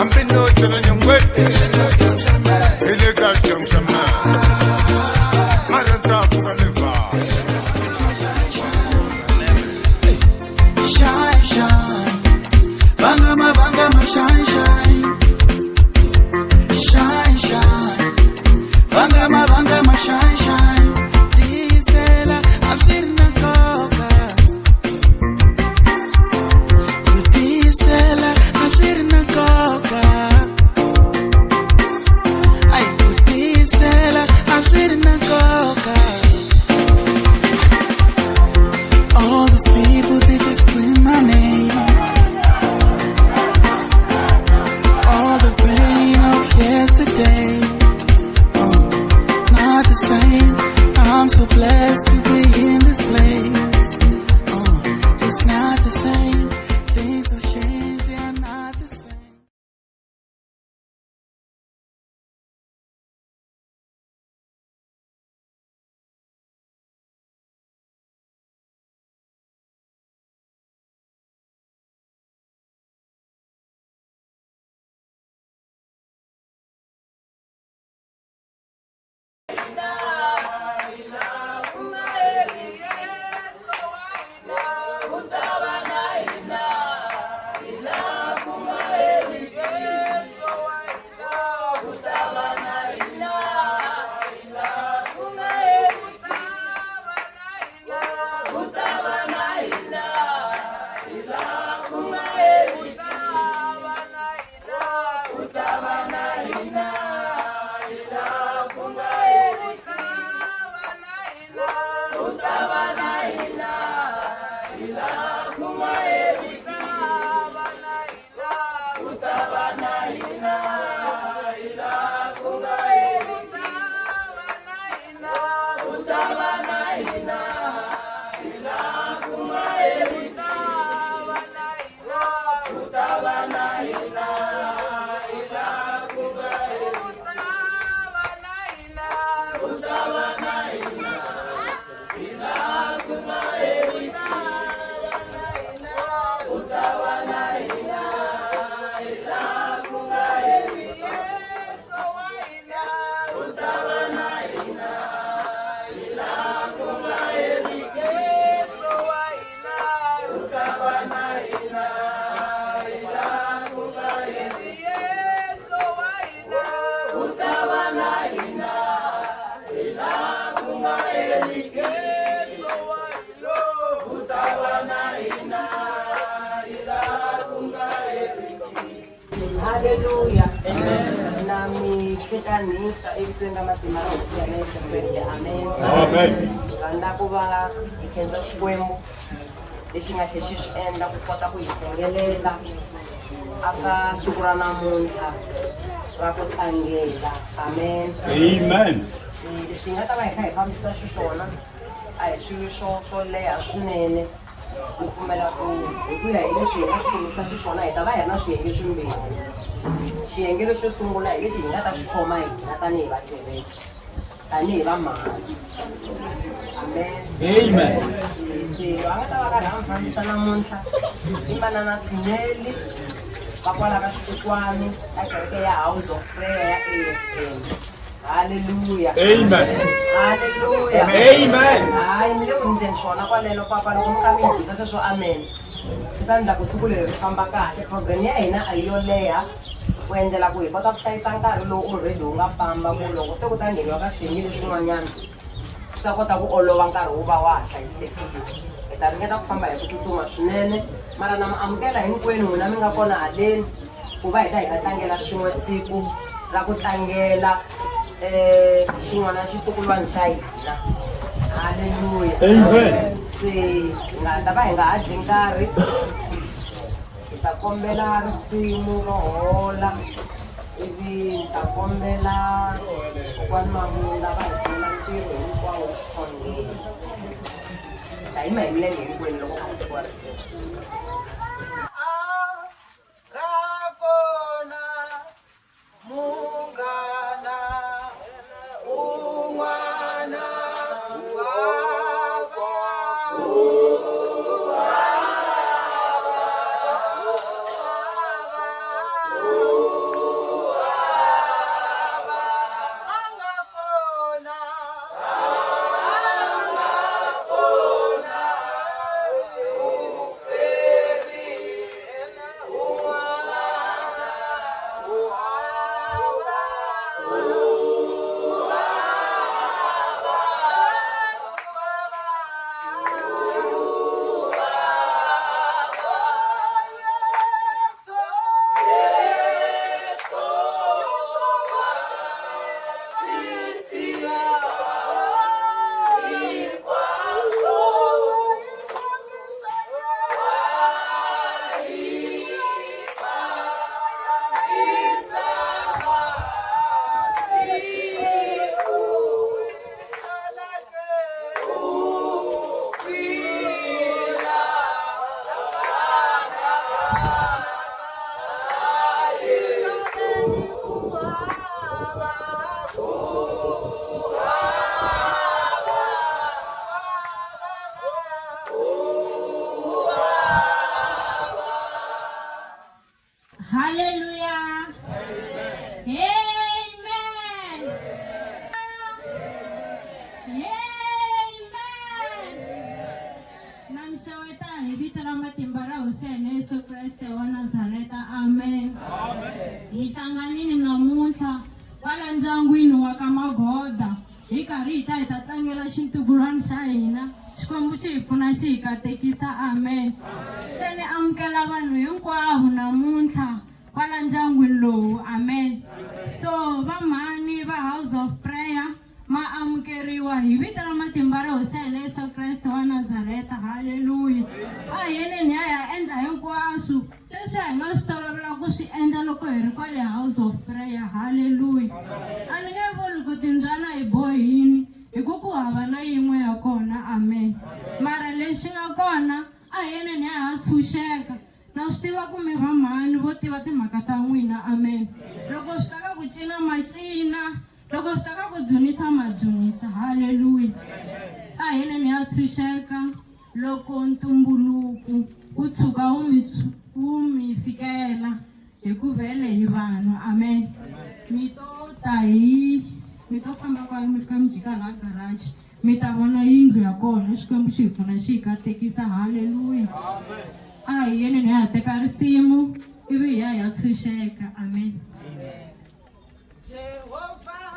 Ambino chana nyangwete Ilega jangshama Maranta kukaleva Shine, shine Bangama, shine, shine Shine, shine Bangama, shine, shine Diesela, ashirina koka Diesela, ashirina koka Ay, diesela, ashirina koka All these people, they just scream my name. All the pain of yesterday, not the same. I'm so blessed to be in this place. It's not the same. Things have changed, they are not the same. Hallelujah. Amen. Nami sekanisa ebitwenga matimara okuyanete kwete. Amen. Amen. Kanda kuba ikenza xikwembu lexi nga tlhe xi swi endla ku kota ku hi hlengelela aka siku ra namuntlha ra ku tlangela. Amen. Amen. Lexi hi nga ta va hi kha hi fambisa xiswona a hi swilo swo leha swinene ku pfumela ku hi ku ya hi leswi hi nga swi kumisa xiswona hi ta va hi ri na swiyenge swimbirhi. Xiyenge lexo sungula hi lexi hi nga ta swi khoma hina tanihi vakereke tanihi va mali. Amen. Amen. Se va nga ta va karhi va mi fambisa namuntlha i manana Sineli va kwala ka Xitukwani ka kereke ya House of Prayer ya AFM. Hallelujah. Amen. Hallelujah. Amen. Hayi mi le ku endleni swona kwalelo papa loko mi kha mi hisa sweswo amen. Swi ta endla ku siku leri ri famba kahle. Program ya hina a yi yo leha ku endlela ku hi kota ku hlayisa nkarhi lowu already wu nga famba ku loko se ku ta ngheniwa ka swiyenge leswin'wanyana swi ta kota ku olova nkarhi wu va wa ha hlayisekile. Hi ta ringeta ku famba hi ku tsutsuma swinene mara na mi amukela hinkwenu n'wina mi nga kona haleni ku va hi ta hi ta tlangela swin'we siku ra ku tlangela xin'wana xitukulwana xa hina. Hallelujah. Amen. Se nga ta va hi nga hadli nkarhi hi ta kombela risimu ro hola ivi hi ta kombela kokwani Mabunda va hi pfuna ntirho hinkwawo xikhongelo. Hi ta yima hi milenge hinkwenu loko va hi tekiwa risimu. Hallelujah. Amen. Amen. Namshaweta hi vito ra matimba ra Hussein Yesu Kriste wa Nazareta. Amen. Hi hlanganini namuntlha kwala ndyangwini wa ka Magoda hi karhi hi ta tlangela xintugulwana xa hina xikwembu xi hi pfuna xi hi katekisa. Amen. Se ni amukela vanhu hinkwavo namuntlha kwala ndyangwini lowu. Amen. So vamhani va House of Prayer ma amukeriwa hi vito ra matimba ra Hussein Yesu Kriste wa Nazareta. Haleluya. A yeneni ha ya endla hinkwaswo sweswi hi nga swi tolovela ku swi endla loko hi ri kwale House of Prayer. Haleluya. A ni nge vuli ku timbyana hi bohini hi ku hava na yin'we ya kona. Amen. Mara lexi nga kona a yeneni ha tshunxeka na swi tiva ku mi vamhani vo tiva timhaka ta n'wina. Amen. Loko swi ta ka ku cina macina, loko swi ta ka ku dzunisa madzunisa. Haleluya. A yeneni ha tshunxeka loko ntumbuluku wu tshuka wu mi fikela hi ku vhele hi vanhu. Amen. Mi to famba kwala mi fika mi jika laha garage mi ta vona yindlu ya kona xikwembu xi hi pfuna xi hi katekisa. Haleluya. A hi yeneni ha teka risimu ivi hi ya tshunxeka. Amen. Jehovah,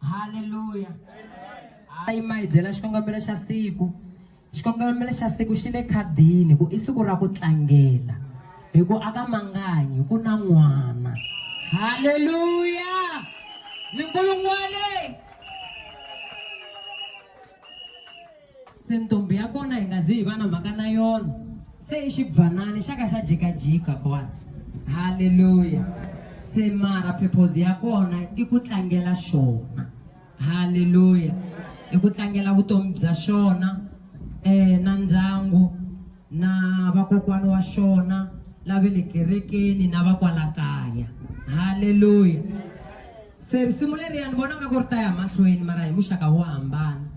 Hallelujah. Ai mai dela xikongomelo xa siku. Xikongomelo xa siku xi le khadini ku i siku ra ku tlangela hi ku aka manganyi ku na n'wana. Hallelujah. Minkulungwane. Se ntombi ya kona hi nga zi hi va na mhaka na yona. Se i xibvanani xa ka xa jikajika kwana. Hallelujah. Se mara purpose ya kona i ku tlangela xona. Hallelujah. I ku tlangela vutomi bya xona na ndyangu na vakokwani wa xona lava le kerekeni na va kwala kaya. Hallelujah. Se risimu leri ni vona nga ku ri ta ya mahlweni mara hi muxaka wo hambana.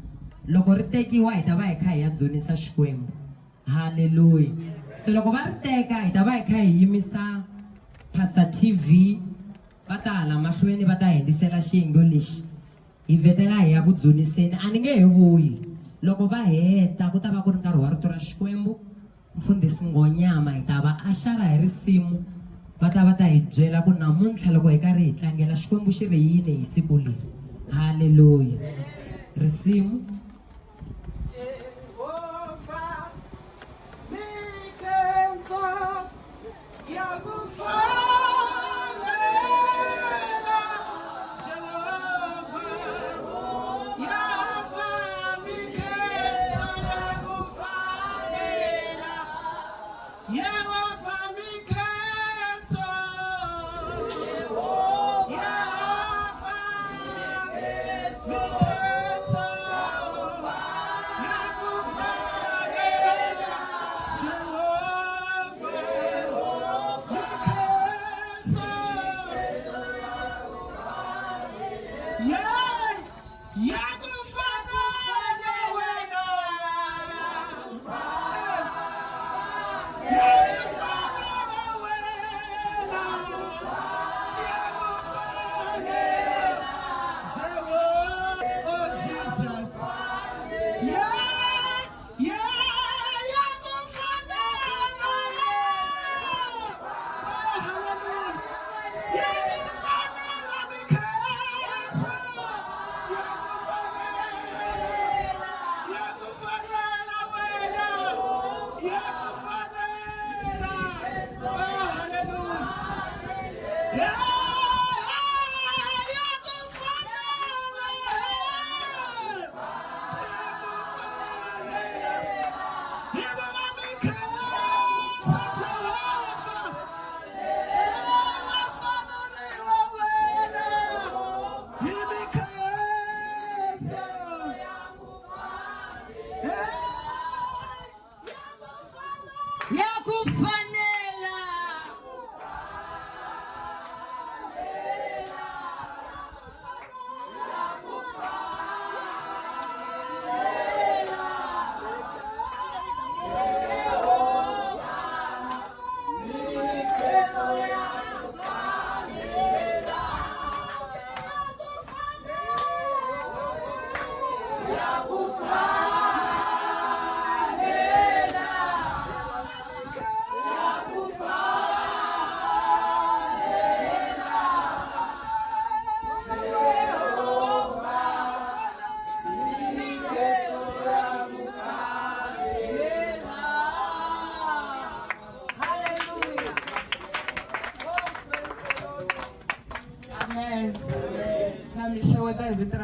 Loko ri tekiwa hi ta va hi kha hi ya dzunisa Xikwembu. Hallelujah. Se loko va ri teka hi ta va hi kha hi yimisa Pastor TV va ta hala mahlweni va ta hendisela xiyingo lexi hi vetela hi ya ku dzuniseni. A ni nge he vuyi loko va heta ku ta va ku ri nkarhi wa rito ra Xikwembu. Mfundhisi Ngonyama hi ta va a xala hi risimu va ta hi byela ku namuntlha loko hi karhi hi tlangela Xikwembu xi ri yini hi siku leri. Hallelujah. risimu. Jehovah, Mikenzo, Yakufanela. Jehovah, Yafa, Mikenzo, Yakufanela. Yafa, Mikenzo, Yafa, Mikenzo.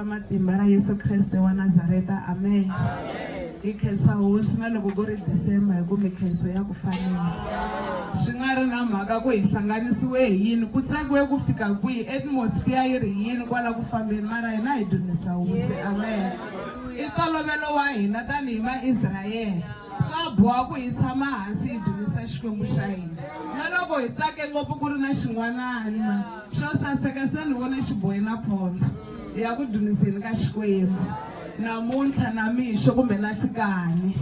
Matimba ra Yesu Kriste wa Nazareta, amen. Hi khensa hosi na loko ku ri December hi ku mikhenso ya ku fanela. Swi nga ri na mhaka ku hi hlanganisiwe hi yini, ku tsakiwe ku fika kwihi, atmosphere yi ri yini kwala ku fambeni, mara hina hi dunisa hosi, amen. I tolovelo wa hina tanihi ma-Israyele, swa boha ku hi tshama hansi hi dunisa Xikwembu xa hina. Na loko hi tsake ngopfu ku ri na xin'wanani xo saseka, se ni vona xibohi na phondzo ya ku duniseni ka Xikwembu namuntlha na mixo kumbe na nhlikani.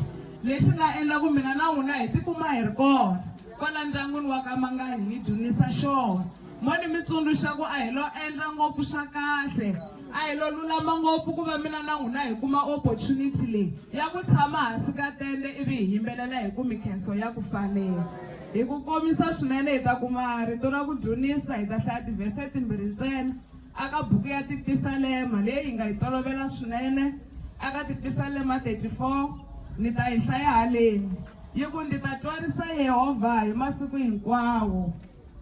Lexi nga endla ku mina na n'wina hi tikuma hi ri kona kwala ndyangwini wa ka Mangani hi dunisa xona. Mo ni mi tsundzuxa ku a hi lo endla ngopfu swa kahle, a hi lo lulama ngopfu ku va mina na n'wina hi kuma opportunity leyi ya ku tshama hansi ka tende ivi hi yimbelela hi ku mikhenso ya ku fanela. Hi ku komisa swinene hi ta kuma rito ra ku dunisa, hi ta hlaya tivhese timbirhi ntsena aka buku ya Tipisalema leyi hi nga yi tolovela swinene, aka Tipisalema 34 ni ta yi hlaya haleni. Yi ku ndi ta twarisa Yehovha hi masiku hinkwawo,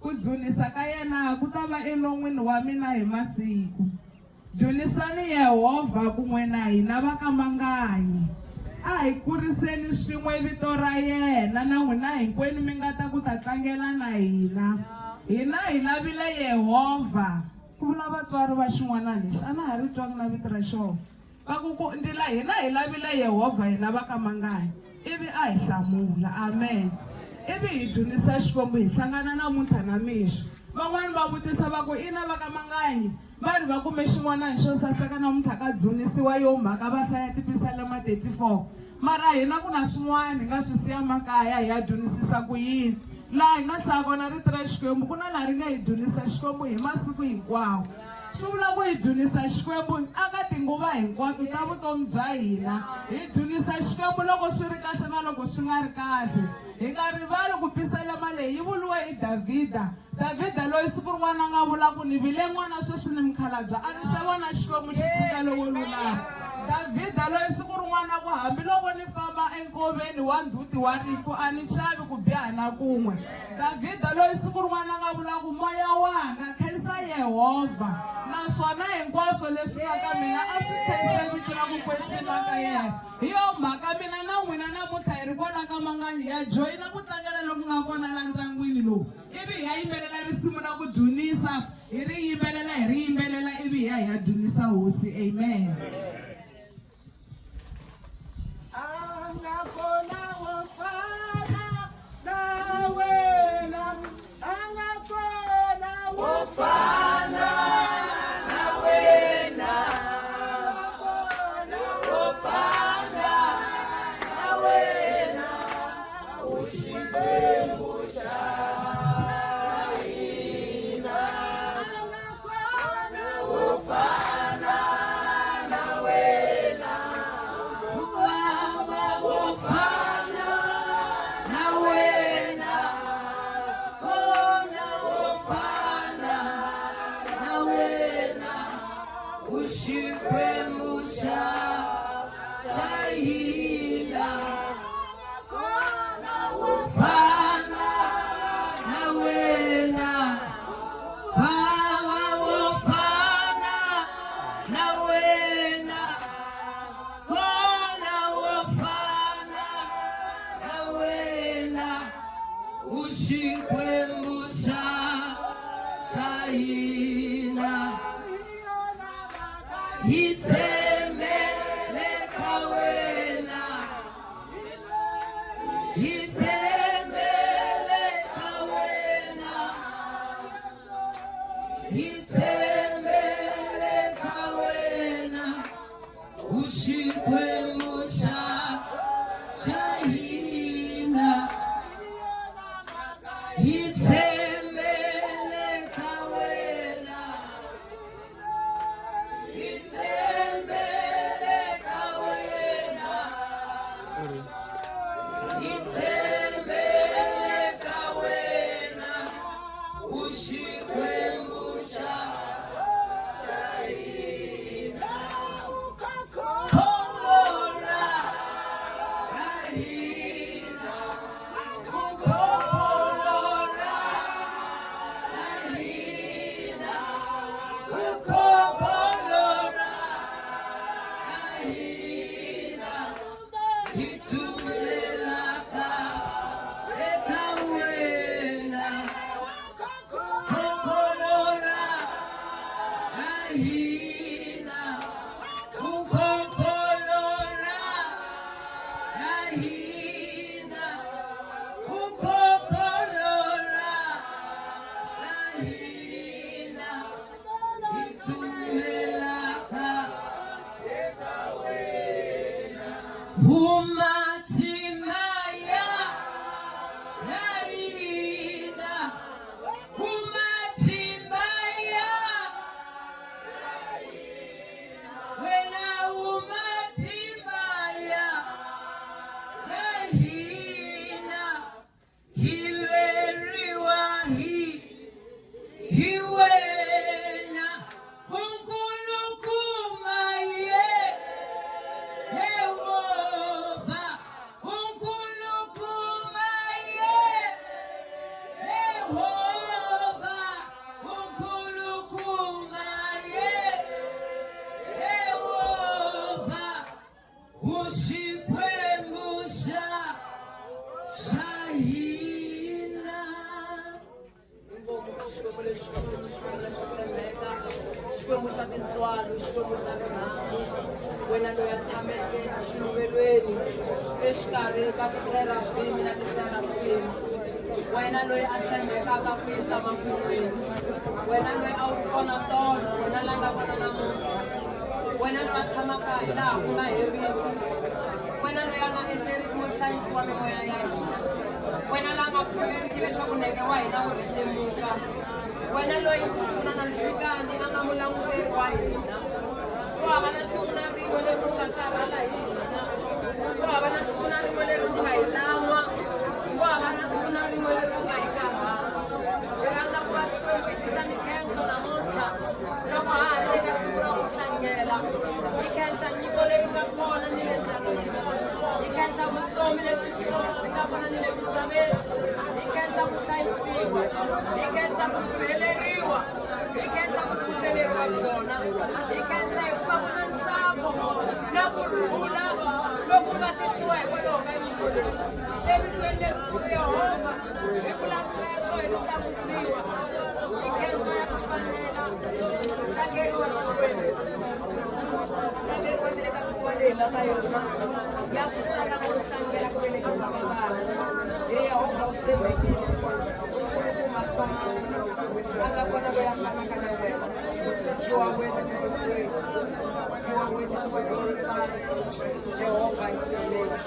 ku dzunisa ka yena ku ta va enon'wini wa mina hi masiku. Dzunisani Yehovha kun'we na hina va ka Manganyi, a hi kuriseni swin'we vito ra yena, na n'wina hinkwenu mi nga ta ku ta tlangela na hina. Hina hi lavile Yehovha. Ku vula vatswari va xin'wana lexi a na ha ri twangi na vito ra xona. Va ku hina hi lavile Yehovha hina va ka Manganyi, ivi a hi hlamula, amen. Ivi hi dzunisa Xikwembu hi hlangana namuntlha na mixo. Van'wani va vutisa va ku ina va ka Manganyi va ri va kume xin'wana xo saseka namuntlha ka dzunisiwa yo mhaka va hlaya Tipisalema 34, mara hina ku na swin'wana hi nga swi siya makaya hi ya dunisisa ku yini. Laha hi nga hlaya kona rito ra Xikwembu ku na laha ri nga hi dunisa Xikwembu hi masiku hinkwawo. Swi vula ku hi dunisa Xikwembu aka tinguva hinkwato ta vutomi bya hina. Hi dunisa Xikwembu loko swi ri kahle na loko swi nga ri kahle. Hi nga rivali ku Pisalema leyi yi vuliwe hi Davhida loyi siku rin'wana a nga vula ku ni vile n'wana sweswi ni mukhalabye a ni se vona Xikwembu xi tshika lowo lulama. Davhida loyi siku rin'wana ku hambiloko ni famba enkoveni wa nduti wa rifu a ni chavi ku bihana kun'we. Davhida loyi siku rin'wana nga vula ku moya wanga khensa Yehovha naswona hinkwaswo leswi nga ka mina a swi khense vito ra ku kwetsima ka yena. Hi yo mhaka mina na n'wina namuntlha hi ri kwala ka Manganyi ya joyina ku tlangela loku nga kona la ndyangwini lowu. Ivi hi ya yimbelela risimu ra ku dzunisa, hi ri yimbelela ivi hi ya dzunisa hosi. Amen. Ikhensa nyiko leyi ka yona ya ku sala ku tlangela ku velekisa vana Yehova u tshembekile ku masoma a nga kona ku ya fanaka na wena you are worthy to be praised you are worthy to be glorified Jehovah is your name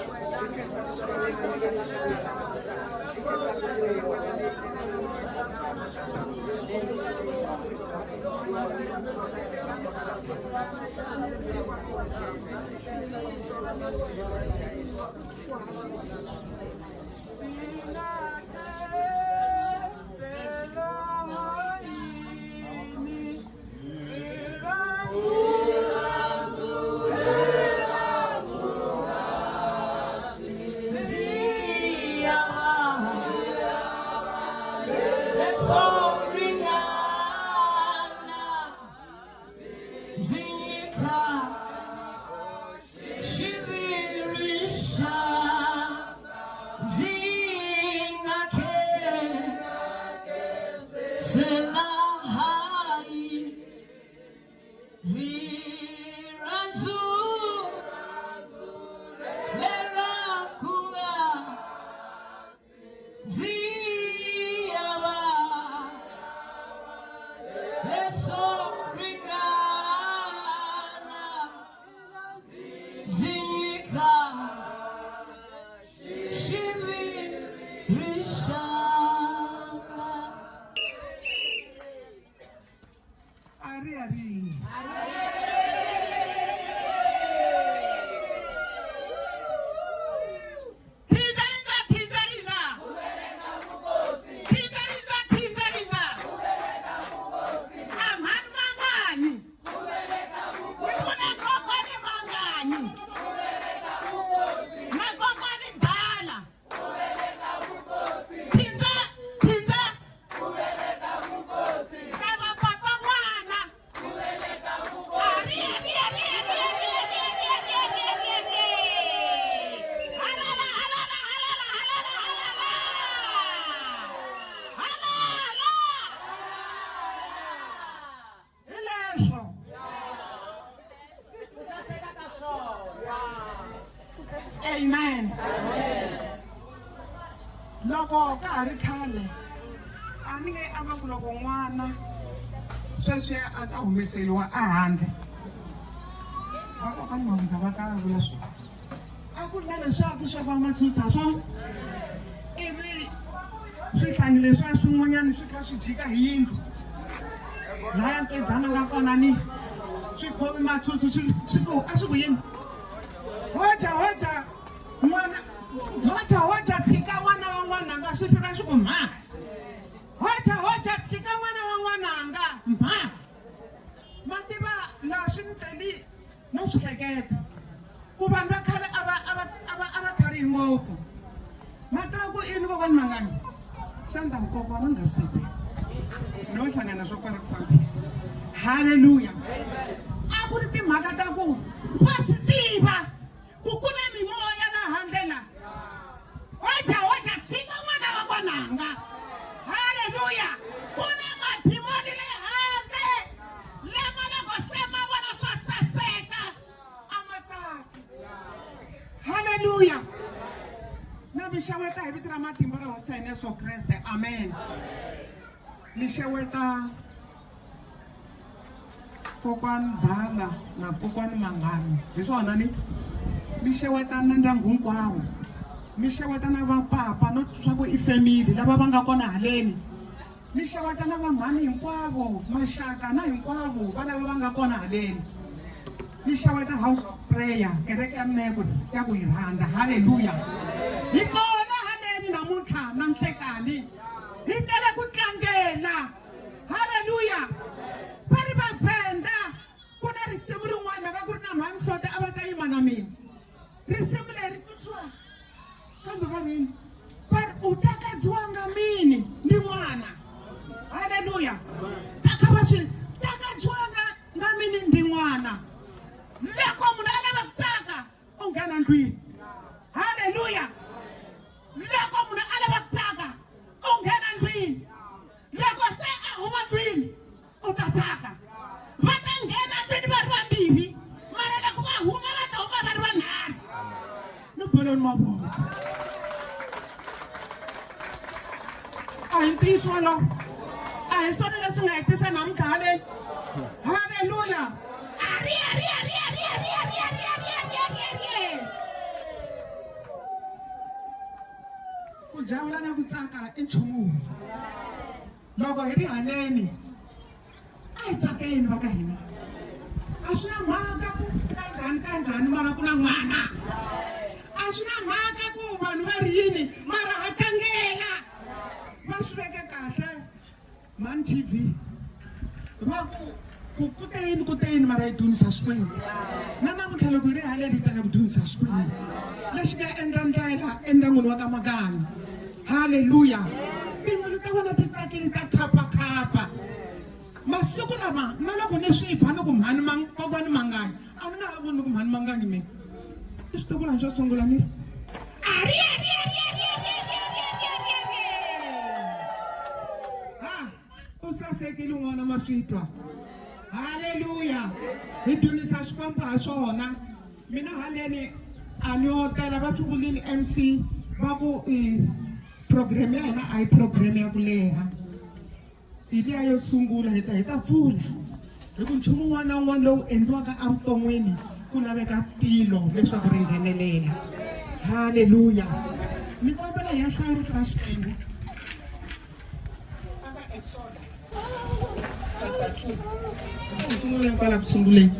Amen. Loko ka ha ri khale a ni nge ava ku loko n'wana sweswi a ta humeseliwa ehandle vakokani mamuta va ta vula swona a ku ri na leswaku swo va matsutsa swona ivi swihlangi leswiya swin'wanyana swi kha swi jika hi yindlu laya nkedyana nga kona ni swi khomi matsutsu swi ku a swi ku yini hoja n'wana hoja tshika n'wana wa n'wananga swi fika swi ku mha hoja tshika n'wana wa n'wananga mha ma tiva laha swi ni teli no swi hleketa ku vanhu va khale a va tlharihi ngopfu ma tiva ku ini kokwana mangani xandla mukokwana nga swi tivi no hlangana swo kwala ku fambeni haleluya a ku ri timhaka ta ku va swi tiva ku ku na mimoya laha handle la hoja tshika n'wana wa kwananga haleluya ku na madimoni le handle lama loko se ma vona swo saseka a ma tsaki haleluya na mi xeweta hi vito ra matimba ra hoxa hina Yesu Kreste amen ni xeweta kokwani Dala na kokwani Mangani hi swona ni xeweta na ndyangu hinkwawo ni xeweta na vapapa no swa ku i family lava va nga kona haleni ni xeweta na vamhani hinkwavo maxaka na hinkwavo va lava va nga kona haleni ni xeweta house of prayer kereke ya mineko ya ku yi rhandza haleluya hi kona haleni namuntlha na nhlekani hi tele ku tlangela haleluya va ri vaVenda ku na risimu rin'wana va ku ri na mhani Nhlota a va ta yima na mina risimu leri kambe va rini va ri u takadziwanga mini ni n'wana haleluya a kha va swi takadziwanga nga mini ndi n'wana loko munhu a lava ku tsaka u nghena ndlwini haleluya loko munhu a lava ku tsaka u nghena ndlwini loko se a huma ndlwini u ta tsaka va ta nghena ndlwini va ri vambirhi mara loko va huma va ta huma va ri Aroni mavoko. A hi ntiyiso walowo. A hi swona leswi nga hetisa namuntlha haleni. Hallelujah. Ari. Ku javula na ku tsaka I nchumu. Loko hi ri haleni, a hi tsakeni va ka hina. A swi na mhaka ku kanjhani mara ku na n'wana. A swi na mhaka ku vanhu va ri yini mara ha tlangela. Va swi veke kahle Man TV. Va ku kuteni mara hi dyondzisa Xikwembu. Na namuntlha loko hi ri haleni hi tala ku dyondzisa Xikwembu. Lexi nga endla ndlela endyangwini wa ka Maganga. Hallelujah. Timbilu ta vona ti tsakile ta khapa. Masiku lama na loko ni swi ba ni ku mhani kokwani Mangani. A ni nga ha voni ku mhani Mangani mina. I switokwana swo sungula ni. Ari. Ha, u sasekile n'wana ma swi twa. Hallelujah. Hi dyondzisa Xikwembu ha swona. Mina haleni a ni yo tela va swi vulini MC va ku program ya hina a hi program ya ku leha. Hi liya yo sungula hi ta pfula. Hi ku nchumu wun'wana na wun'wana lowu endliwaka evuton'wini ku laveka tilo leswaku ri nghenelela. Hallelujah. Ni kombela hi ya hlaya rito ra Xikwembu. Aka Exodus. Sunguleni kwala ku sunguleni.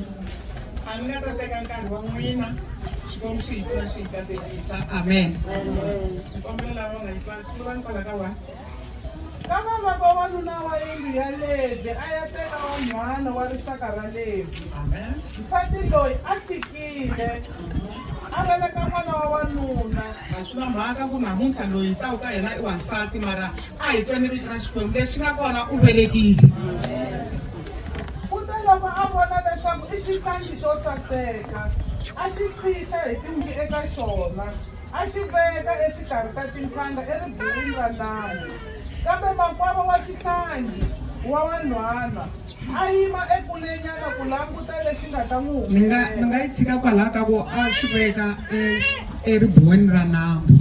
A ni nga ta teka nkarhi wa n'wina. Xikwembu xi hi pfuna xi hi katekisa. Amen. Ni kombela lava nga yi hlaya sungulani kwala ka 1. Kama loko wanuna wa yindlu ya Levi a ya teka wanhwana wa rixaka ra Levi. Amen. Nsati loyi a tikile a veleka n'wana wa wanuna. A swi na mhaka ku namuntlha loyi ta ka yena I wansati mara a hi tweni rito ra Xikwembu lexi nga kona u velekile. Kute loko a vona leswaku I xihlangi xo saseka a xi fihla hi timbi eka xona a xi veka exikarhi ka tinhlanga eribuweni ra ndhawu. Kambe makwavo wa xihlangi wa wanhwana a yima ekulenyana ku languta lexi nga ta n'wi Ni nga yi tshika kwalaho ka ku a swi veka eribuweni ra nambu.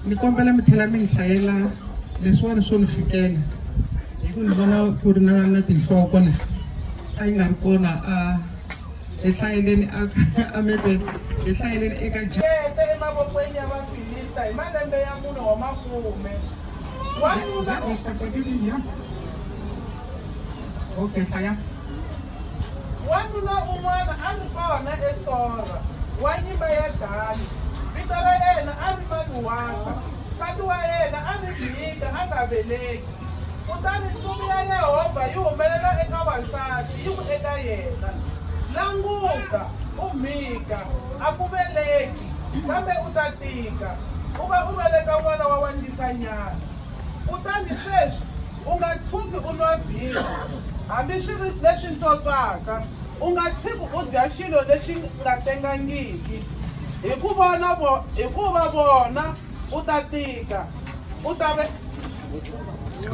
Ni kombela mi tlhela mi ni hlayela leswiwani swo ni fikela. Hi ku ni vona ku ri na tinhloko la a yi nga ri kona hi hlayeleni maybe hi hlayeleni eka Kete emavokweni ya Vafilista hi malembe ya mune wa makume. Okay, hlaya. Wanuna un'wana a ri kona eSora wa nyimba ya Dani. Vito ra yena a ri Manuwaka. Nsati wa yena a ri Mika a nga veleki. Kutani ntsumi ya Yehovha yi humelela eka wansati yi ku eka yena. Languta u Mika a ku veleki kambe u ta tika. U va u veleka n'wana wa wandisanyana. Kutani sweswi u nga tshuki u nwa vhinyo hambi swi ri leswi ntswotswaka. U nga tshiki u dya xilo lexi nga tengangiki. Hikuva vona u ta tika.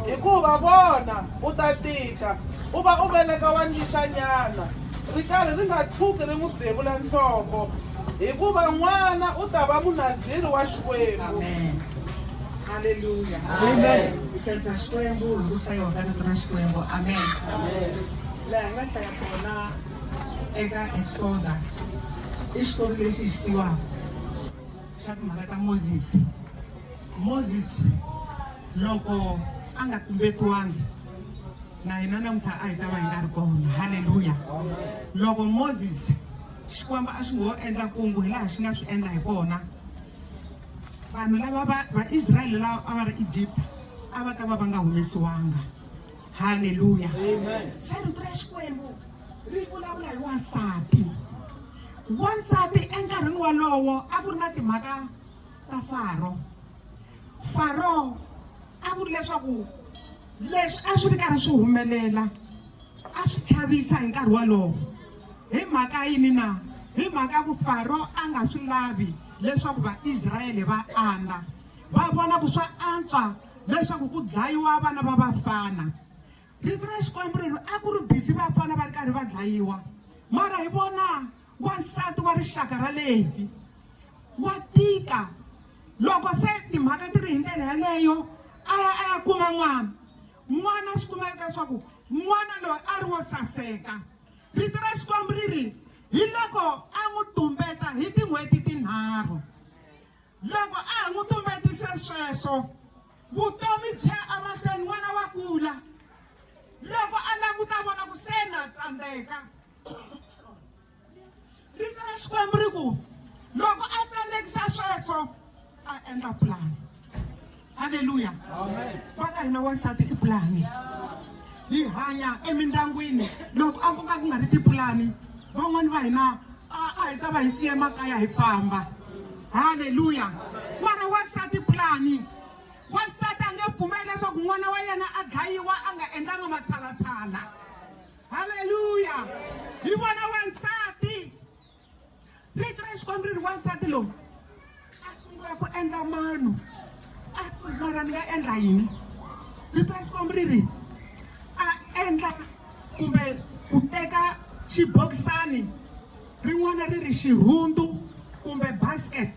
Hikuva vona u ta tika. U va u veleka wandisanyana. Ri karhi ri nga tshuki ri n'wi bevula nhloko. Hikuva n'wana u ta va munaziri wa Xikwembu. Amen. Hallelujah. Amen. Because Xikwembu hi ku hlayiwa ka rito ra Xikwembu. Amen. Laha hi nga hlaya kona eka Exodus I xitori lexi hi xi tivaka xa timhaka ta Moses. Moses loko a nga tumbetiwangi na hina namuntlha a hi ta va hi nga ri kona. Hallelujah. Loko Moses Xikwembu a xi ngo endla kungu hi laha xi nga swi endla hi kona. Vanhu lava va Israyele lava a va ri Egypt a va ta va nga humesiwanga. Hallelujah. Amen. Se rito ra Xikwembu ri vulavula hi wansati. Wansati enkarhini walowo a ku ri na timhaka ta Faro a ku ri leswaku leswi a swi ri karhi swi humelela a swi chavisa hi nkarhi walowo. Hi mhaka yini na? Hi mhaka ku Faro a nga swi lavi leswaku vaIsrayele va anda. Va vona ku swa antswa leswaku ku dlayiwa vana va vafana. Rito ra Xikwembu ri a ku ri busy vafana va ri karhi va dlayiwa. Mara hi vona wansati wa rixaka ra Levi wa tika loko se timhaka ti ri hi ndlela yaleyo a ya kuma n'wana swi kumeka leswaku n'wana loyi a ri wo saseka. Rito ra Xikwembu ri ri hi loko a n'wi tumbeta hi tin'hweti tinharhu. Loko a ha n'wi tumbetise sweswo vutomi byi ya emahlweni, n'wana wa kula. Loko a languta vona ku se na tsandzeka, rito ra Xikwembu ri ku loko a tsandzekisa sweswo a endla pulani. Haleluya. Va ka hina wansati i pulani. Hi hanya emindyangwini loko a ku nga ri tipulani, van'wani va hina a hi ta va hi siye makaya hi famba. Haleluya. Mara wansati pulani. Wansati a nge pfumeli leswaku n'wana wa yena a dlayiwa a nga endlanga matshalatshala. Haleluya. Hi vona wansati. Rito ra Xikwembu ri ri wansati lowu a sungula ku endla mano. Mara ni nga endla yini? Rito ra Xikwembu ri ri a endla kumbe ku teka xibokisani rin'wana ri ri xirhundu kumbe basket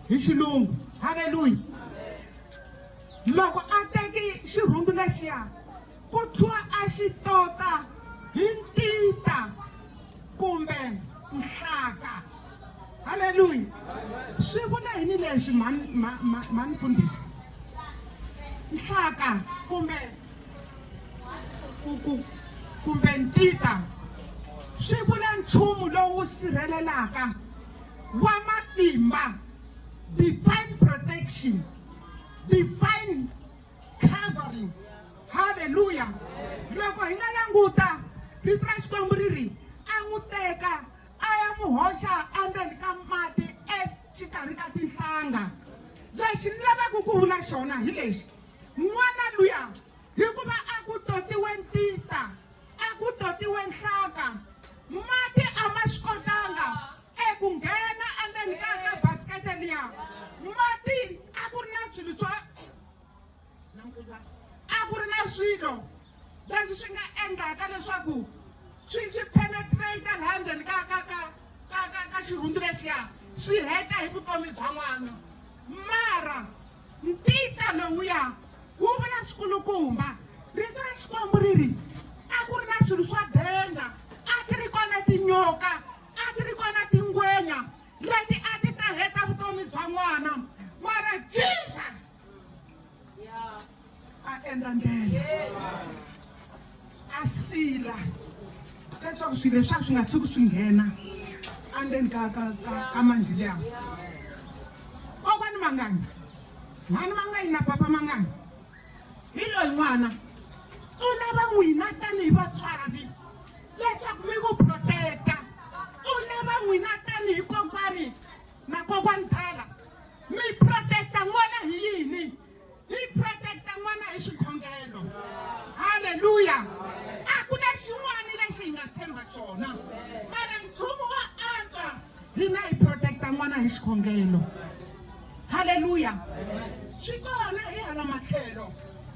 hi xilungu. Haleluya. Loko a teki xirhundu lexiya ku thwa a xi tota hi ntita kumbe nhlaka. Haleluya. Swi vula yini leswi mani mfundhisi? Nhlaka kumbe ntita swi vula nchumu lowu sirhelelaka wa matimba, divine protection, divine covering. Haleluya. Loko hi nga languta rito ra Xikwembu ri ri a n'wi teka a ya n'wi hoxa endzeni ka mati exikarhi ka tinhlanga. Lexi ni lavaka ku vula xona hi lexi, n'wana luya hikuva a ku totiwe ntita, a ku totiwe nhlaka, mati a ma swi kotanga eku nghena endzeni ka basikete liya. Mati a ku ri na swilo swo a ku ri na swilo leswi swi nga endlaka leswaku swi penetrate laha ndzeni ka xirhundu lexiya swi heta hi vutomi bya n'wana. Mara ntita lowuya wu vula swikulukumba. Rito ra Xikwembu ri ri a ku ri na swilo swo denga, a ti ri kona tinyoka, a ti ri kona tingwenya leti a ti ta heta vutomi bya n'wana. Mara Jesus a endla ndlela, a sila leswaku swilo leswiya swi nga tshuki swi nghena endzeni ka manji liya. Kokwani mangani, mhani mangani na papa mangani, hi loyi n'wana u lava n'wina tanihi vatswari leswaku mi ku protecta. U lava n'wina tanihi kokwani na kokwani thala mi protecta n'wana hi yini? Hi protecta n'wana hi xikhongelo. Haleluya. A ku na xin'wana lexi hi nga tshemba xona, mara nchumu wa antswa hina hi protecta n'wana hi xikhongelo. Haleluya. Swi kona hi hala matlhelo,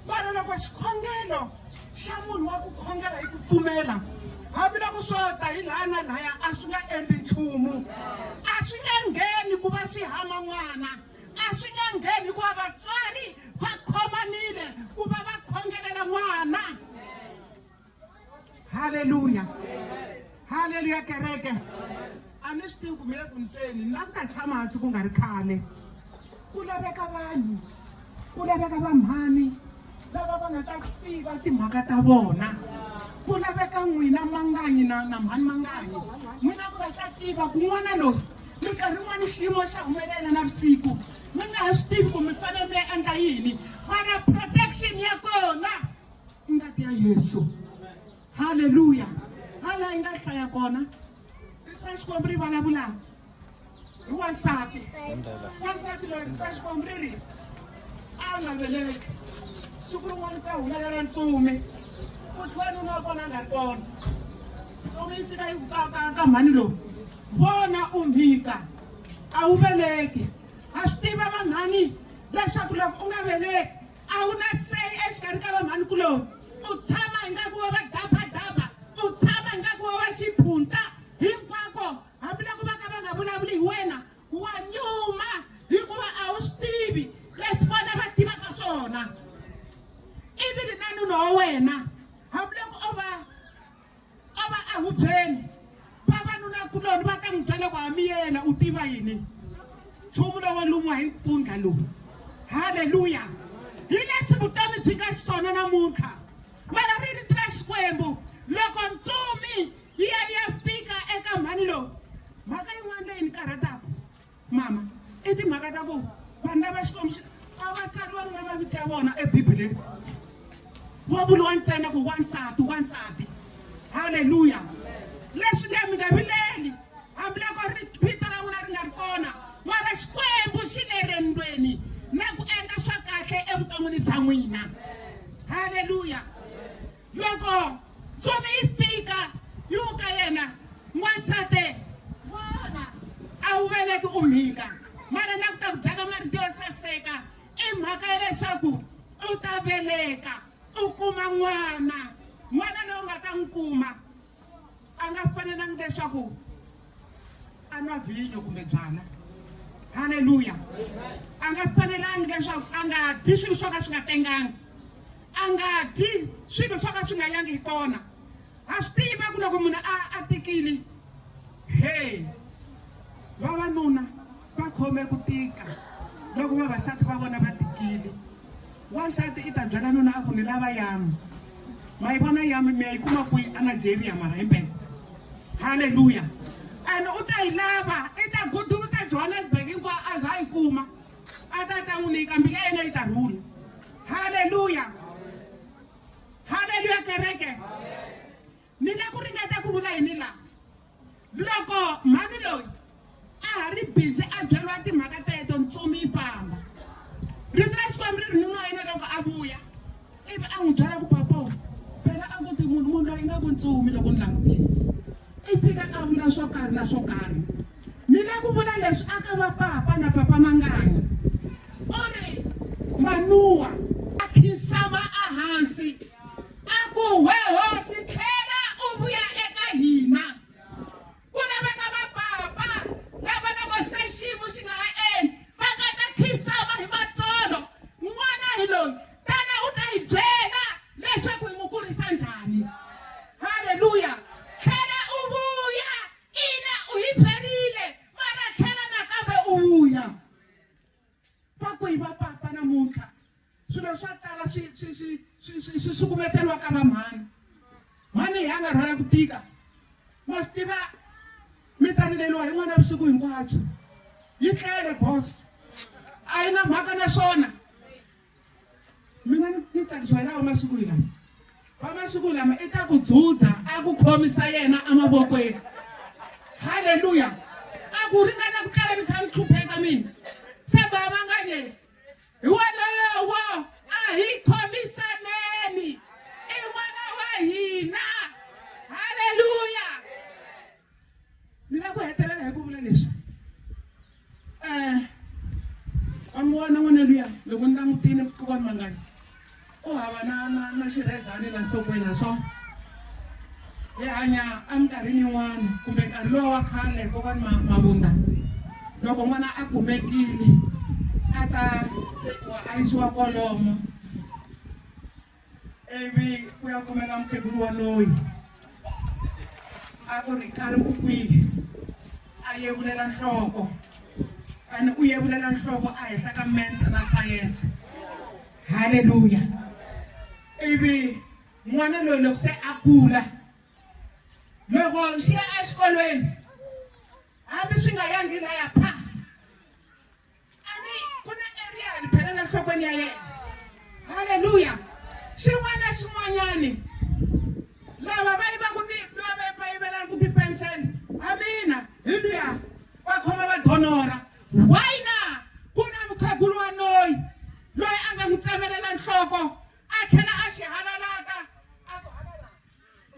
mara loko xikhongelo xa munhu wa ku khongela hi ku pfumela, hambiloko swo ta hi laha na lahaya a swi nga endli nchumu. A swi nga ngheni ku va swi hama n'wana, a swi nga ngheni ku va vatswari va khomanile ku va va khongelela n'wana. Haleluya. Haleluya kereke. A ni swi tivi ku mi le ku ni tweni, ni lava ku ta tshama hansi ku nga ri khale. Ku laveka vanhu, ku laveka vamhani lava va nga ta tiva timhaka ta vona. Ku laveka n'wina manganyi na mhani manganyi, n'wina ku nga ta tiva ku n'wana loyi minkarhi yin'wani xiyimo xa humelela na vusiku, mi nga ha swi tivi ku mi fanele mi endla yini, mara protection ya kona i ngati ya Yesu. Haleluya. Hala yi nga hlaya kona rito ra Xikwembu ri vulavula hi wansati. Wansati loyi rito ra Xikwembu ri ri a nga veleki, siku rin'wana ka humelela ntsumi, ku thliwa nuna wa kona a nga ri kona. Ntsumi yi fika yi ku ka mhani lowu, vona u mhika a wu veleki. Ha swi tiva vanhani leswaku loko u nga veleki a wu na sei exikarhi ka vamhani kuloni. U tshama ingaku wa va dabadaba, u tshama ingaku wa va xiphunta hinkwako, hambiloko va ka va nga vulavuli hi wena wa nyuma. n'wi byela ku hami yena u tiva yini nchumu lowo lumiwa hi mpfundla lowu halleluya hi leswi vutomi byi nga xiswona namuntlha mara ri ri tira xikwembu loko ntsumi yi ya fika eka mhani lowu mhaka yin'wana leyi ni karhataka mama i timhaka ta ku vanhu lava xikwembu a va tsariwa nga mavito ya vona ebibeleni wa vuliwa ntsena ku wansati halleluya leswi nge mi nga vileli hambiloko vito ra n'wina ri nga ri kona mara xikwembu xi le rendlweni na ku endla swa kahle evuton'wini bya n'wina halleluya loko ntsumi yi fika yi wu ka yena n'wansati vona a wu veleki u mhika mara na ku ta ku byaka marito yo saseka i mhaka ya leswaku u ta veleka u kuma n'wana lowu nga ta n'wi kuma a nga fanelangi leswaku a nwa vinyo kumbe byala halleluya a nga fanelangi leswaku a nga dyi swilo swo ka swi nga tenganga a nga dyi swilo swo ka swi nga yangi hi kona ha swi tiva ku loko munhu a tikile vavanuna va khome ku tika loko vavasati va vona va tikile wansati i ta byela nuna a ku ni lava yami ma yi vona yami mi ya yi kuma kwihi anigeria mara hi mpela halleluya and u ta yi lava i ta guduta johannesburg hinkwayo a za yi kuma a ta n'wi nyika mbilu ya yena yi ta rhula halleluya halleluya kereke ni le ku ringeta ku vula yini laha loko mhani loyi a ha ri busy a byeriwa timhaka teto ntsumi yi famba rito ra xikwembu ri ri nuna yena loko a vuya ivi a n'wi byela ku papo phela a ngo ti munhu loyi nga ku ntsumi loko ni langutile i fika a vula swo karhi na swo karhi ni le ku vula leswi aka va papa na papa manganya u ri manuwa a khinsama ehansi a ku hosi tlhela u vuya eka hina ku laveka va papa lava loko se xiyimo xi nga ha endli va nga ta khinsama hi matsolo n'wana hi loyi tana u ta yi byela leswaku hi n'wi kurisa njhani halleluya tlhela u vuya ina u yi byerile mara tlhela nakambe u vuya va ku hi va papa namuntlha swilo swa tala swi sukumeteliwa ka vamhani mhani hi a nga rhwala ku tika ma swi tiva mi ta rileriwa hi n'wana vusiku hinkwabyo yi tlele boss a yi na mhaka na swona mina ni tsakisiwa hi lawa masiku lama va masiku lama i ta ku dzudza a ku khomisa yena emavokweni halleluya a ku ringana ku tlhela ni kha ni hlupheka mina se bava nga nge hi walowo a hi khomisaneni i n'wana wa hina halleluya ni la ku hetelela hi ku vula leswi a mi vona n'wana luya loko ni langutile kokwani mangani u hava na xirhezani la nhlokweni na swona hi hanya eminkarhini yin'wana kumbe nkarhi lowa wa khale kokwani mabunda loko n'wana a kumekile a ta tekiwa a yisiwa kolomo ivi ku ya kumeka mukhegulu wa loyi a ku ri karhi ku kwihi a yevulela nhloko and u yevulela nhloko a henhla ka maths na science halleluya ivi n'wana loyi loko se a kula loko xi ya exikolweni hambi swi nga yangi laya pha ani ku na area ni phelela nhlokweni ya yena halleluya xin'wana na xin'wanyani lava va yiva ku va yivelana ku ti-pension amina hi luya va khoma va donora why na ku na mukhegulu wa loyi a nga n'wi tsemelela nhloko a tlhela a xi halalata a ku halala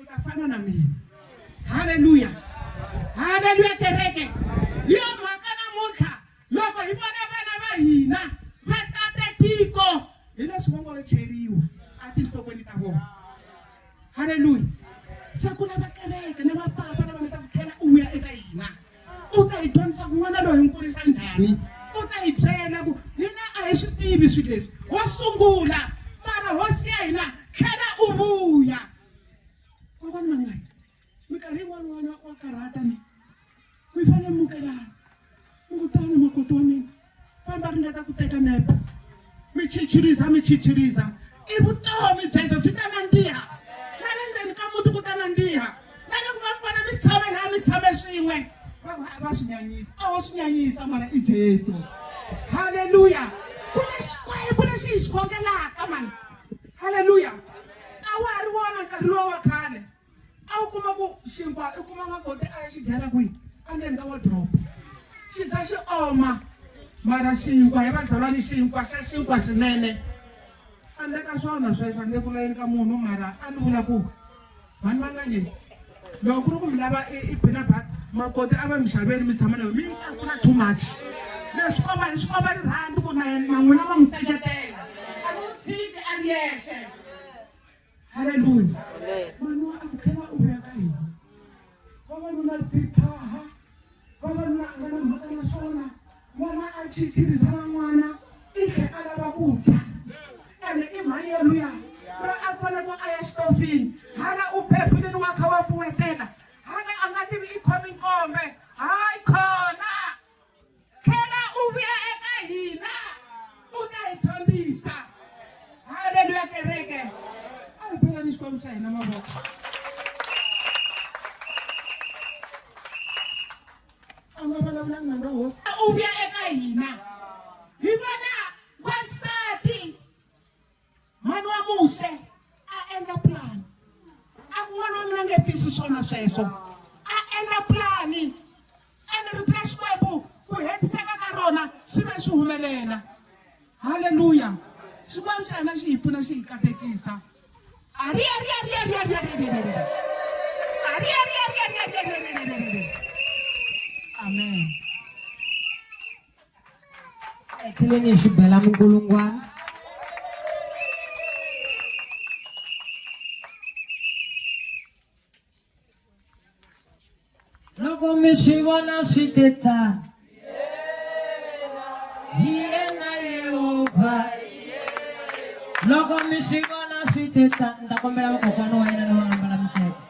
u ta fana na mina halleluya halleluya kereke hi yo mhaka namuntlha loko hi vona vana va hina va tate tiko hi leswi va ngo cheriwa etinhlokweni ta vona halleluya se ku lava kereke na vapapa lava nga ta ku tlhela u ya eka hina u ta hi dyondzisa ku n'wana loyi hi n'wi kurisa njhani u ta hi byela ku hina a hi swi tivi swilo leswi ho sungula mara hosi ya hina tlhela u vuya kokwani mangani minkarhi yin'wana wa karhata ni mi fanele mukelana ukutani makoti wa mina famba ringeta ku teka nepa mi chichiriza i vutomi byebyo byi ta nandziha na le ndzeni ka muti ku ta nandziha na le ku va vona mi tshame swin'we va swi nyanyisa a wo swi nyanyisa mara i Jesu haleluya ku na xikwembu lexi hi xi khongelaka mani haleluya a wa ha ri wona nkarhi lowa wa khale a wu kuma ku xinkwa i kuma makoti a ya xi dyela kwihi endzeni ka wardrobe xi za xi oma mara xinkwa hi vabyalwani xinkwa xa xinkwa swinene a ni le ka swona sweswo ni le ku layeni ka munhu mara a ni vula ku vanhu va nga leyi loko ku ri ku mi lava i peanut butter makoti a va mi xaveli mi tshama na yo mi tlakula too much leswi komba rirhandzu ku na yena n'wina ma n'wi seketela a ni n'wi tshiki a ri yexe haleluya mani wa a ku tlhela u vuya ka hina vavanuna tiphaha vavanuna a nga na mhaka na swona n'wana a chichirisana n'wana i tlhe a lava ku dya ene i mhani yeluya loyi a fanele a ya xitofini hala u phepuleni wa kha wa puwetela hala a nga tivi i khomi nkombe hayi khona tlhela u vuya eka hina u ta hi dyondzisa haleluya kereke a hi phela ni xikwembu xa hina mavoko a nga vulavulanga na hosi u vuya eka hina hi vona wansati mani wa muse a endla plan a ku n'wana wa mina nge tisi swona sweswo a endla plani ene rito ra xikwembu ku hetiseka ka rona swi ve swi humelela haleluya xikwembu xa hina xi hi pfuna xi hi katekisa amen etlheleni hi xi bela minkulungwana loko mi swi vona swi te tani hi yena Yehovha loko mi swi vona swi te tani ni ta kombela vakokwana wa yena lava nga mbala miceka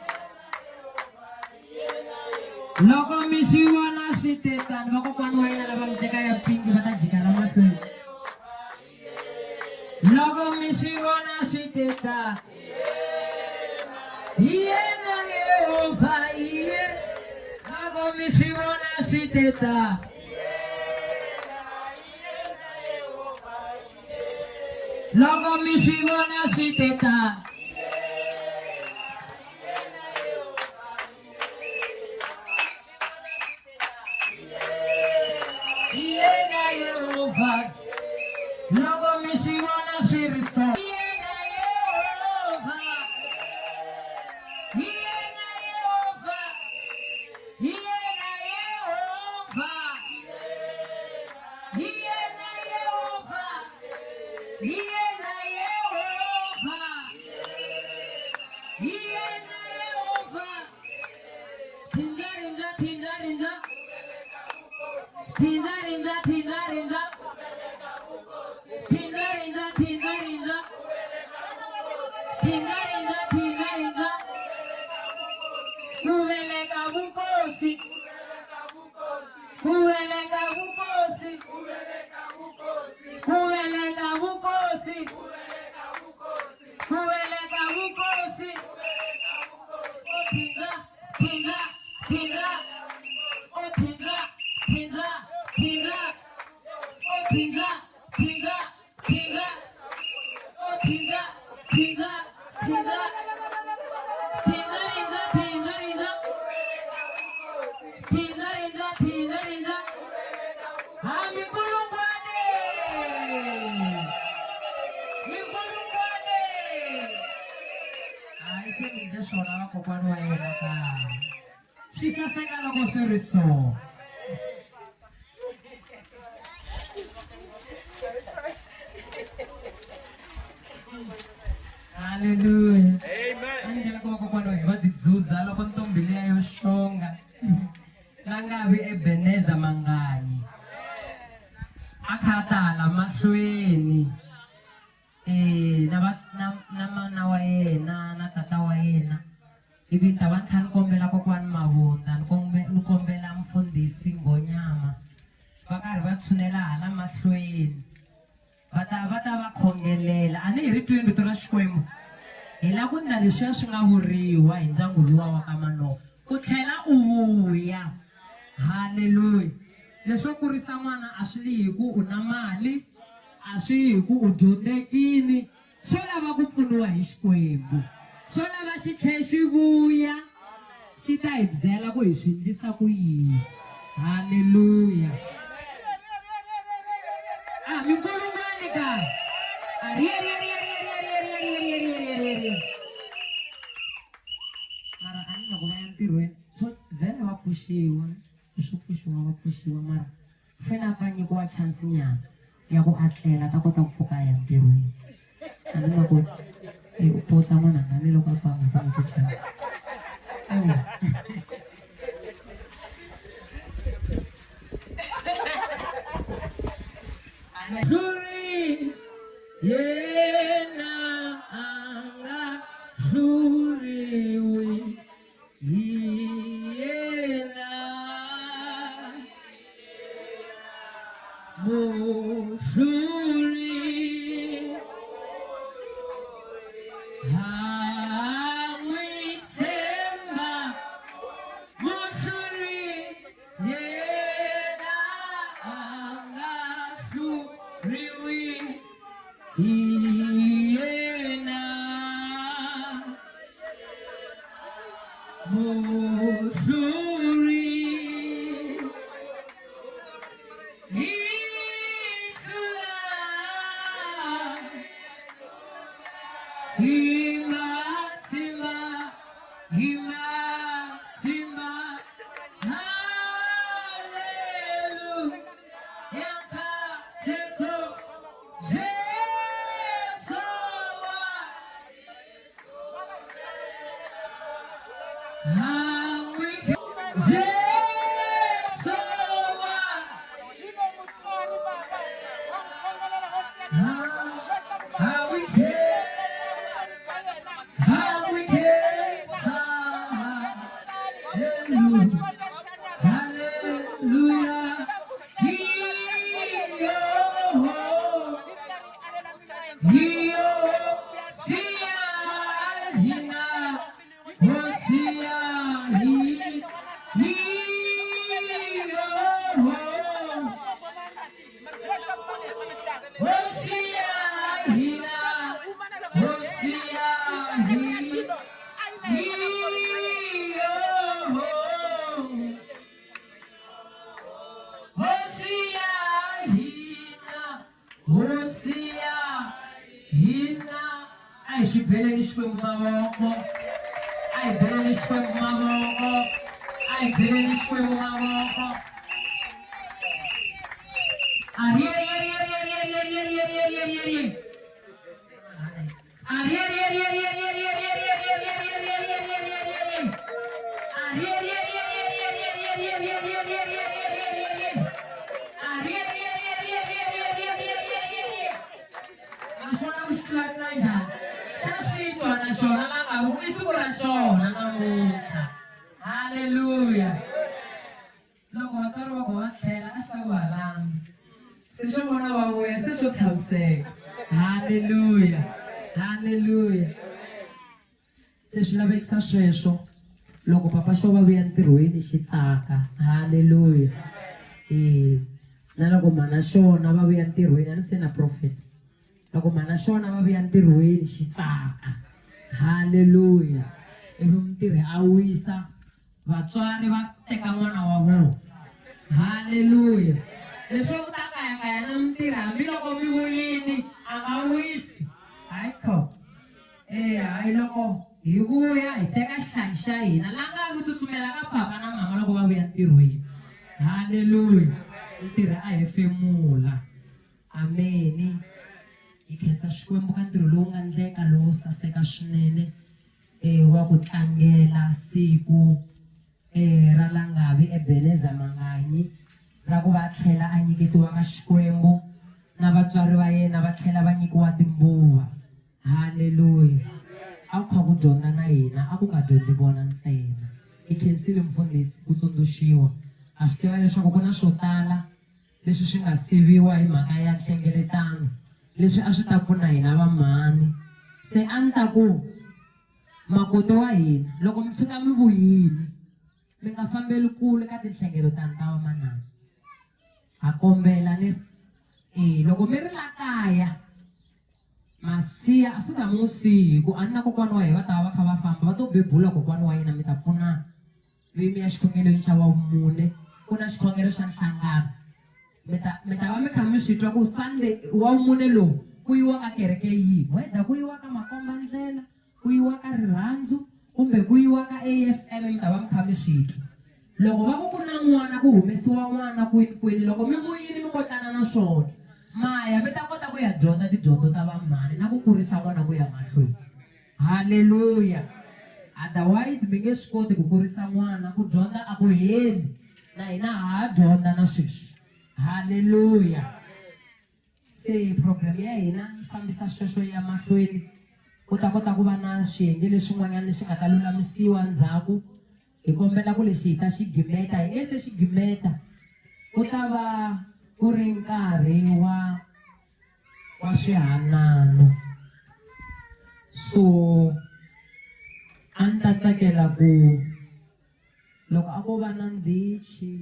loko mi swi vona swi te tani vakokwana wa yena lava miceka ya pinki va ta jikala mahlweni loko mi swi vona swi te tani hi yena Yehovha loko mi swi vona swi te tani loko mi swi vona swi te tani hi yena Yehovha loko mi swi vona swi ri so hi yena Yehovha hi yena Yehovha hi yena Yehovha hi yena Yehovha hi yena Yehovha hi yena Yehovha thinja rinja thinja rinja thinja rinja thinja rinja thinja rinja thinja rinja thinja rinja thinja rinja kuveleka vukosi kuveleka vukosi kuveleka vukosi kuveleka vukosi o thinja thinja thinja o thinja thinja thinja o thinja thinja thinja o thinja thinja thinja thinja rinja thinja rinja thinja rinja thinja rinja mikulungwane mikulungwane hayi se mi dye swona vakokwana wa yena ka swi saseka loko swi ri so haleluya a ni ndlela ku vakokwana wa hina va tidzuza loko ntombi liya yo xonga la nga vi Ebeneza Manganyi a kha a tala mahlweni na mana wa yena na tata wa yena ivi ta va ni kha ni kombela kokwani Mavunda ni kombela mfundhisi Ngonyama va karhi va tshunela hala mahlweni va ta va khongelela a ni hi ri twini rito ra Xikwembu hi la ku ndla leswiya swi nga vuriwa hi ndyangu luwa wa ka Manoa ku tlhela u vuya haleluya leswo kurisa n'wana a swi li hi ku u na mali a swi hi ku u dyondzekini swo lava ku pfuniwa hi Xikwembu swo lava xi tlhe xi vuya xi ta hi byela ku hi swi endlisa ku yini haleluya minkulumani ka mara a ni loko va ya ntirhweni so vhele va pfuxiwa swo pfuxiwa va pfuxiwa mara fela va nyikiwa chance nyana ya ku atlela ta kota ku pfuka ya ntirhweni a ni loko u pota n'wananga ni loko a famba ta ku chance Hluri yena anga hluriwi yena muhluri hamwitsemba muhluri yena anga hluriwi yena muhluri isula himatima hallelujah yakateko Hallelujah. Ai, Xibeleni Xikwembu mavoko. Ai, Beleni Xikwembu mavoko. Ai, Beleni Xikwembu mavoko. Hallelujah. Loko vatswari va ku va tlhela a swi va halanga se xo vona va vuya se xo tshamiseka haleluya haleluya se swi lavekisa sweswo loko papa xo va vuya ntirhweni xi tsaka haleluya na loko mana xona va vuya ntirhweni a ni se na prophet loko mana xona va vuya ntirhweni xi tsaka haleluya ivi mutirhi a wisa vatswari va teka n'wana wa vona haleluya leswo ku ta kayakaya na mutirhi hambiloko mi vuyini a nga wisi hayi kho hayi loko hi vuya hi teka xihlayi xa hina la nga vi tsutsumela ka papa na mama loko va vuya ntirhweni haleluya mutirhi a hefemula ameni hi khensa Xikwembu ka ntirho lowu nga endleka lowu saseka swinene wa ku tlangela siku ra Langavi Ebeneza Manganyi ra ku va tlhela a nyiketiwa ka Xikwembu na vatswari va yena va tlhela va nyikiwa timbuva haleluya a ku kha ku dyondza na hina a ku nga dyondzi vona ntsena hi khensile mfundhisi ku tsundzuxiwa a swi tiva leswaku ku na swo tala leswi swi nga siviwa hi mhaka ya nhlengeletano leswi a swi ta pfuna hina vamhani. Se a ni ta ku makoti wa hina loko mi tshuka mi vuyile mi nga fambeli kule ka tinhlengeletano ta vamanana. Ha kombela ni loko mi ri la kaya masiya a futa mi n'wi siyi hi ku a ni na kokwana wa hina va ta va va kha va famba va to bebula kokwana wa hina mi ta pfunana. Mi ya xikhongelweni xa wavumune ku na xikhongelo xa nhlangano mi ta va mi kha mi swi twa ku Sunday wavumune lowu ku yiwa ka kereke yihi, whether ku yiwa ka makomba ndlela, ku yiwa ka rirhandzu kumbe ku yiwa ka AFM mi ta va mi kha mi swi twa. Loko va ku na n'wana ku humesiwa n'wana kwini loko mi vuyile mi kotana na swona maya mi ta kota ku ya dyondza tidyondzo ta vamhani na ku kurisa n'wana ku ya mahlweni. Haleluya. Otherwise mi nge swi koti ku kurisa n'wana ku dyondza a ku heli na hina ha dyondza na sweswi. Haleluya. Se program ya hina yi fambisa sweswo ya mahlweni ku ta kota ku va na swiyenge leswin'wanyana leswi nga ta lulamisiwa ndzhaku. Hi kombela ku lexi hi ta xi gimeta hi nge se xi gimeta ku ta va ku ri nkarhi wa swihanano. So a ni ta tsakela ku loko a ko va na ndichi